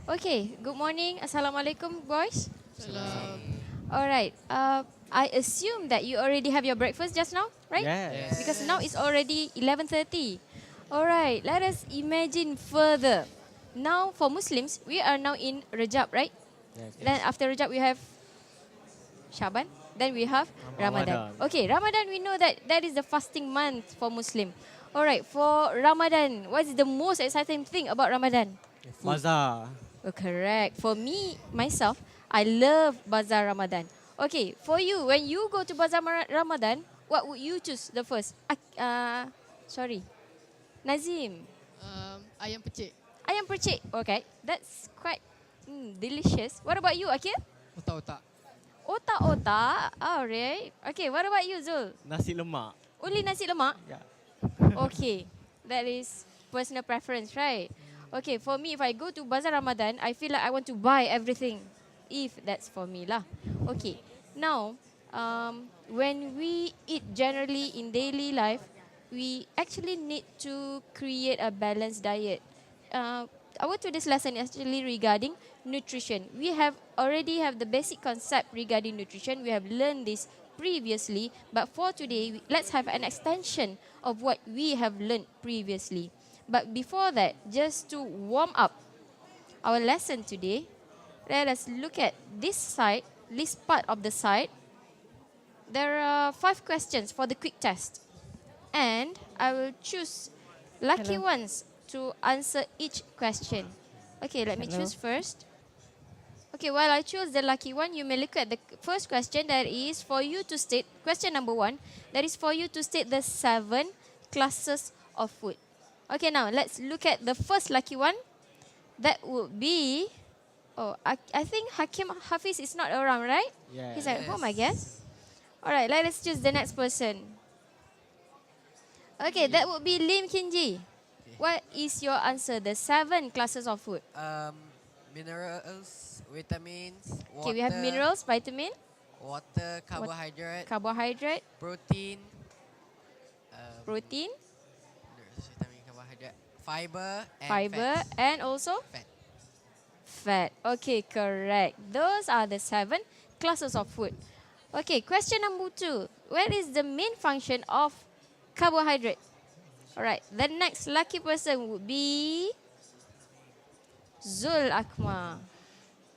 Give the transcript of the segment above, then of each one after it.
Okay, good morning. Assalamualaikum, boys. Salam. Alright, I assume that you already have your breakfast just now, right? Yes. Because now it's already 11:30. Alright, let us imagine further. Now for Muslims, we are now in Rajab, right? Yes. Then after Rajab, we have Shaban. Then we have Ramadan. Ramadan. Okay, Ramadan, we know that that is the fasting month for Muslim. Alright, for Ramadan, what is the most exciting thing about Ramadan? Bazaar. Oh, correct. For me, myself, I love Bazaar Ramadan. Okay, for you, when you go to Bazaar Ramadan, what would you choose the first? Sorry, Nazim. Ayam pecik. Ayam percik. Okay, that's quite delicious. What about you, Akil? Otak-otak. Otak-otak. Alright. Okay, what about you, Zul? Nasi lemak. Only nasi lemak? Yeah. Okay, that is personal preference, right? Okay, for me, if I go to Bazaar Ramadan, I feel like I want to buy everything. If that's for me lah. Okay, now, when we eat generally in daily life, we actually need to create a balanced diet. Our today's lesson is actually regarding nutrition. We have already have the basic concept regarding nutrition. We have learned this previously, but for today, let's have an extension of what we have learned previously. But before that, just to warm up our lesson today, let us look at this side, this part of the side. There are 5 questions for the quick test. And I will choose lucky ones to answer each question. Okay, let me choose first. Okay, while I choose the lucky one, you may look at the first question. That is for you to state, question number 1, that is for you to state the 7 classes of food. Okay, now let's look at the first lucky one. That would be, I think Hakim Hafiz is not around, right? Yes. He's at home, I guess. Alright, let us choose the next person. Okay, that would be Lim Kinji. What is your answer? The 7 classes of food. Minerals, vitamins, water. Okay, we have minerals, vitamin, Water, carbohydrate, carbohydrate, protein. protein, Minerals, vitamin, carbohydrate, fiber, and fiber, fats. and also Fat. fat. Okay, correct. Those are the 7 classes of food. Okay, question number 2. What is the main function of carbohydrate? Alright, the next lucky person would be Zul Akmal.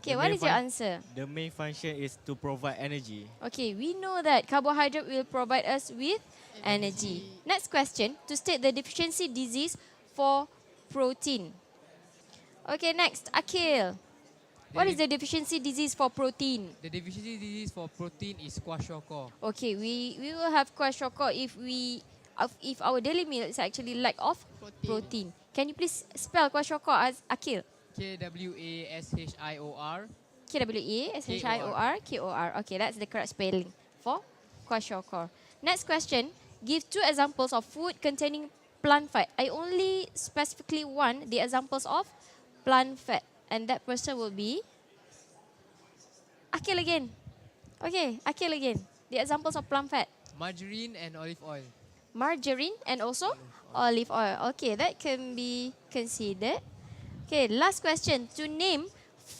Okay, The what main is your fun- answer? The main function is to provide energy. Okay, we know that carbohydrate will provide us with energy. Next question, to state the deficiency disease for protein. Okay, next, Akil. What is the deficiency disease for protein? The deficiency disease for protein is kwashiorkor. Okay, we will have kwashiorkor if our daily meal is actually lack of protein. Can you please spell kwashiorkor as Akil? Kwashior. Kwashior. Okay, that's the correct spelling for kwashiorkor. Next question. Give 2 examples of food containing plant fat. I only specifically want the examples of plant fat. And that person will be Akil again. Okay, Akil again. The examples of plant fat. Margarine and olive oil. Margarine and also olive oil. Okay, that can be considered. Okay, last question. To name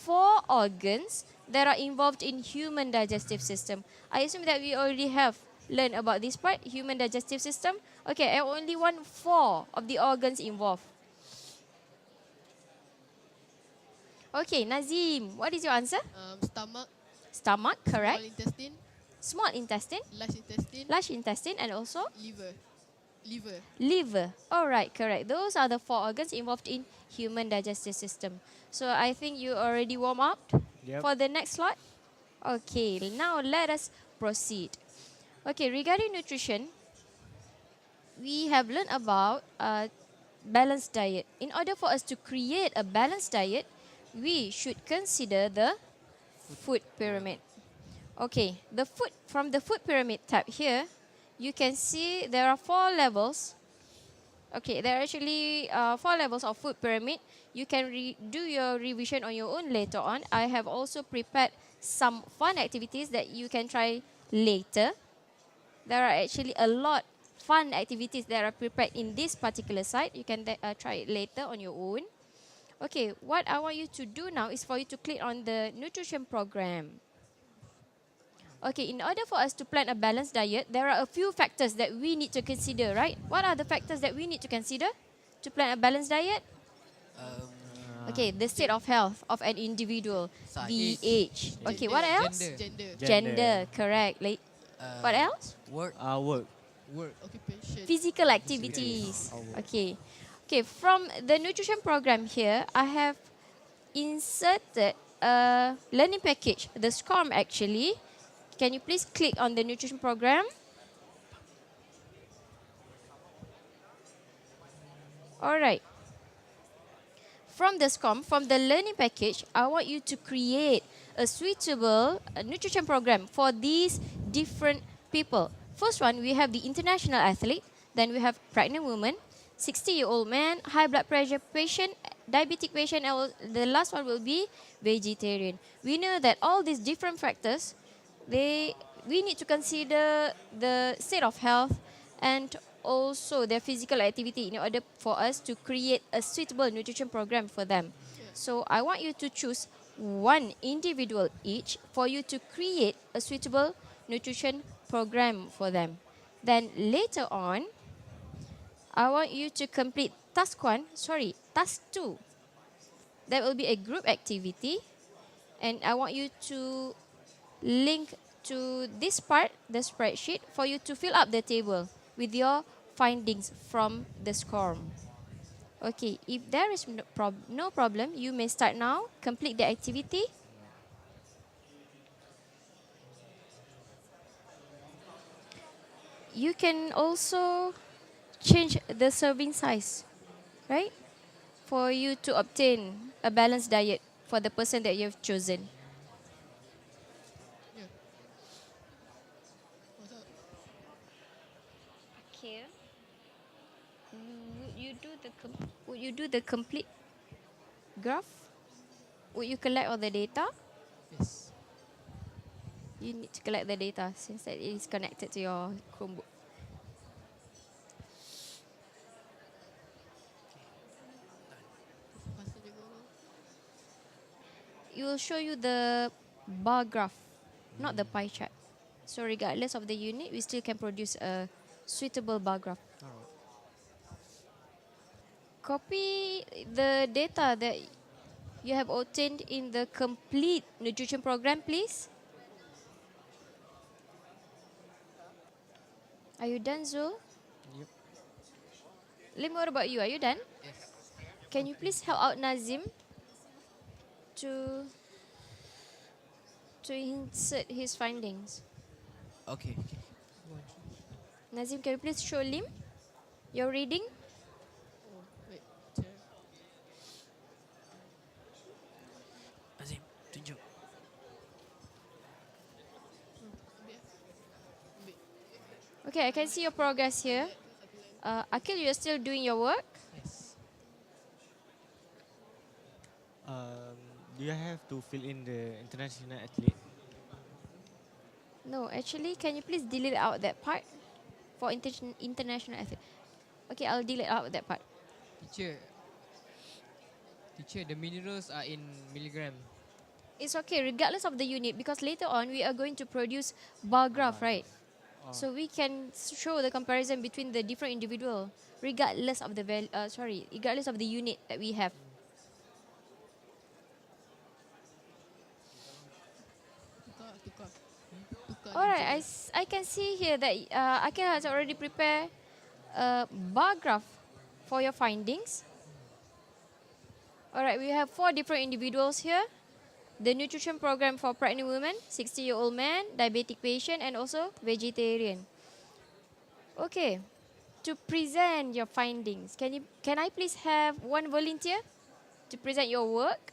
4 organs that are involved in human digestive system. I assume that we already have learned about this part, human digestive system. Okay, I only want 4 of the organs involved. Okay, Nazim, what is your answer? Stomach, Stomach, correct. small intestine, Small intestine, large intestine, large intestine, and also liver. liver. All right, correct. Those are the 4 organs involved in human digestive system. So I think you already warm up Yep. for the next slot. Okay, now let us proceed. Okay, regarding nutrition, we have learned about a balanced diet. In order for us to create a balanced diet, we should consider the food pyramid. Okay, from the food pyramid tab here, you can see there are 4 levels. Okay, there are actually 4 levels of food pyramid. You can do your revision on your own later on. I have also prepared some fun activities that you can try later. There are actually a lot fun activities that are prepared in this particular site. You can try it later on your own. Okay, what I want you to do now is for you to click on the nutrition program. Okay, in order for us to plan a balanced diet, there are a few factors that we need to consider, right? What are the factors that we need to consider to plan a balanced diet? Okay, the state of health of an individual, Size. the age. Okay, what Gender. else? Gender. Gender, correct. What else? Work. Work. Work. Occupation. Physical activities. Work. Okay. Okay, from the nutrition program here, I have inserted a learning package, the SCORM actually. Can you please click on the nutrition program? All right. From the SCORM, from the learning package, I want you to create a suitable nutrition program for these different people. First one, we have the international athlete. Then we have pregnant woman, 60-year-old man, high blood pressure patient, diabetic patient, and the last one will be vegetarian. We know that all these different factors, we need to consider the state of health and also their physical activity in order for us to create a suitable nutrition program for them. So I want you to choose one individual each for you to create a suitable nutrition program for them. Then later on, I want you to complete task 2. That will be a group activity. And I want you to link to this part, the spreadsheet, for you to fill up the table with your findings from the SCORM. Okay, if there is no problem, you may start now, complete the activity. You can also change the serving size, right? For you to obtain a balanced diet for the person that you have chosen. Yeah. What's up? Okay. Would you do the complete graph? Would you collect all the data? Yes. You need to collect the data since that it is connected to your Chromebook. Pasal dia guru. It will show you the bar graph, not the pie chart. So regardless of the unit, we still can produce a suitable bar graph. Copy the data that you have obtained in the complete nutrition program, please. Are you done, Zul? Yep. Lim, what about you? Are you done? Yes. Can you please help out Nazim to insert his findings? Okay. Nazim, can you please show Lim your reading? Oh, wait. Chair. Azim, tunjuk. Ambil. Ambil. Okay, I can see your progress here. Akil, you're still doing your work? Yes. Do you have to fill in the international athlete? No, actually, can you please delete out that part for international athlete? Okay, I'll delete out that part. Teacher. Teacher, the minerals are in milligram. It's okay, regardless of the unit, because later on we are going to produce bar graph, right? So we can show the comparison between the different individual, regardless of the regardless of the unit that we have. Tukar. Tukar. Alright, I can see here that Akil has already prepared a bar graph for your findings. Alright, we have 4 different individuals here. The nutrition program for pregnant women, 60-year-old man, diabetic patient, and also vegetarian. Okay, to present your findings, can I please have one volunteer to present your work?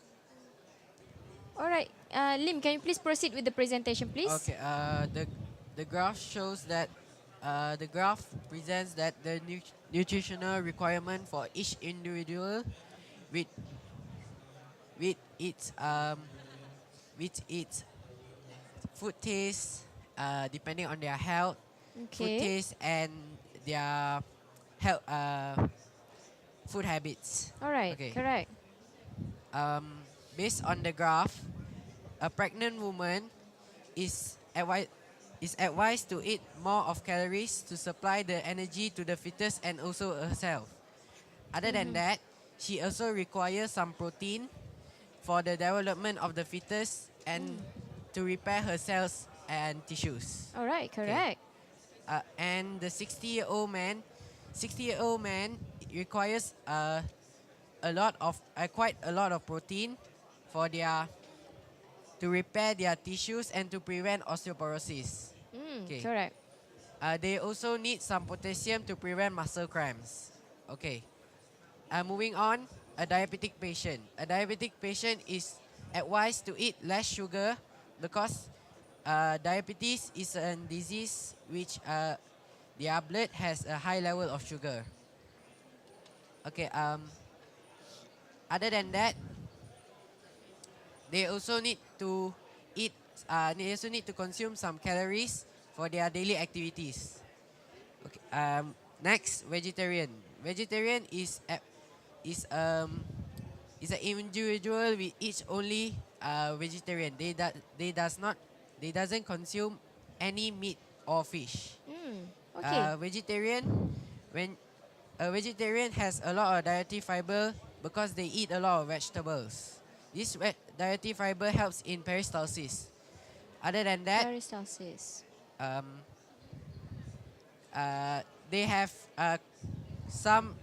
Alright, Lim, can you please proceed with the presentation, please? Okay. The graph shows that the graph presents that the nutritional requirement for each individual with its food taste, depending on their health, food Okay. taste, and their health food habits. Alright, Okay. correct. based on the graph, a pregnant woman is advised to eat more of calories to supply the energy to the fetus and also herself. Other than that, she also requires some protein for the development of the fetus and to repair her cells and tissues. All right, correct. And the 60-year-old man requires quite a lot of protein for to repair their tissues and to prevent osteoporosis. Okay. Correct. They also need some potassium to prevent muscle cramps. Okay. Moving on, a diabetic patient. A diabetic patient is advised to eat less sugar because diabetes is a disease which their blood has a high level of sugar. Okay. Other than that, they also need to eat. They also need to consume some calories for their daily activities. Okay. Next, vegetarian. Vegetarian is an individual with each only vegetarian. They doesn't consume any meat or fish. Okay. When a vegetarian has a lot of dietary fiber because they eat a lot of vegetables. This dietary fiber helps in peristalsis. Other than that, Peristalsis. they have some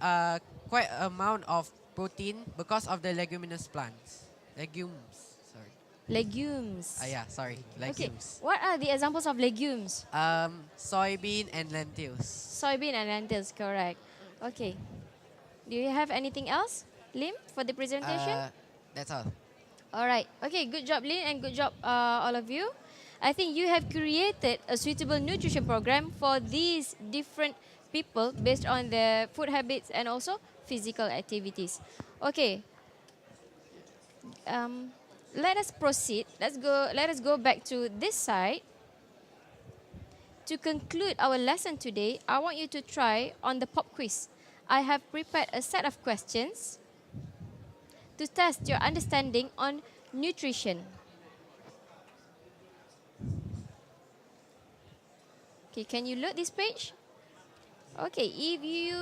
quite amount of protein because of the leguminous plants. Legumes. Sorry. Okay. Legumes. What are the examples of legumes? Soybean and lentils. Soybean and lentils, correct. Okay. Do you have anything else, Lim, for the presentation? That's all. All right. Okay, good job, Lin, and good job, all of you. I think you have created a suitable nutrition program for these different people based on their food habits and also physical activities. Okay. Let us proceed. Let us go back to this side. To conclude our lesson today, I want you to try on the pop quiz. I have prepared a set of questions to test your understanding on nutrition. Okay, can you load this page? Okay, if you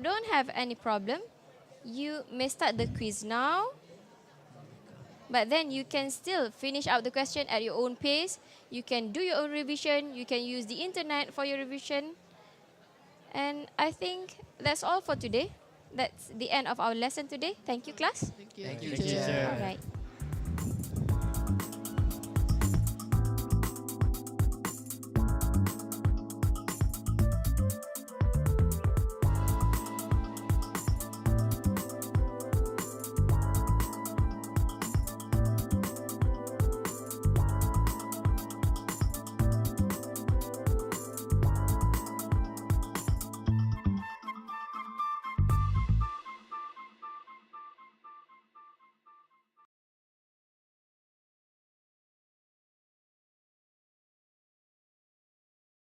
don't have any problem, you may start the quiz now. But then you can still finish out the question at your own pace. You can do your own revision. You can use the internet for your revision. And I think that's all for today. That's the end of our lesson today. Thank you, class. Thank you. Thank you, Thank you, teacher. teacher. All right.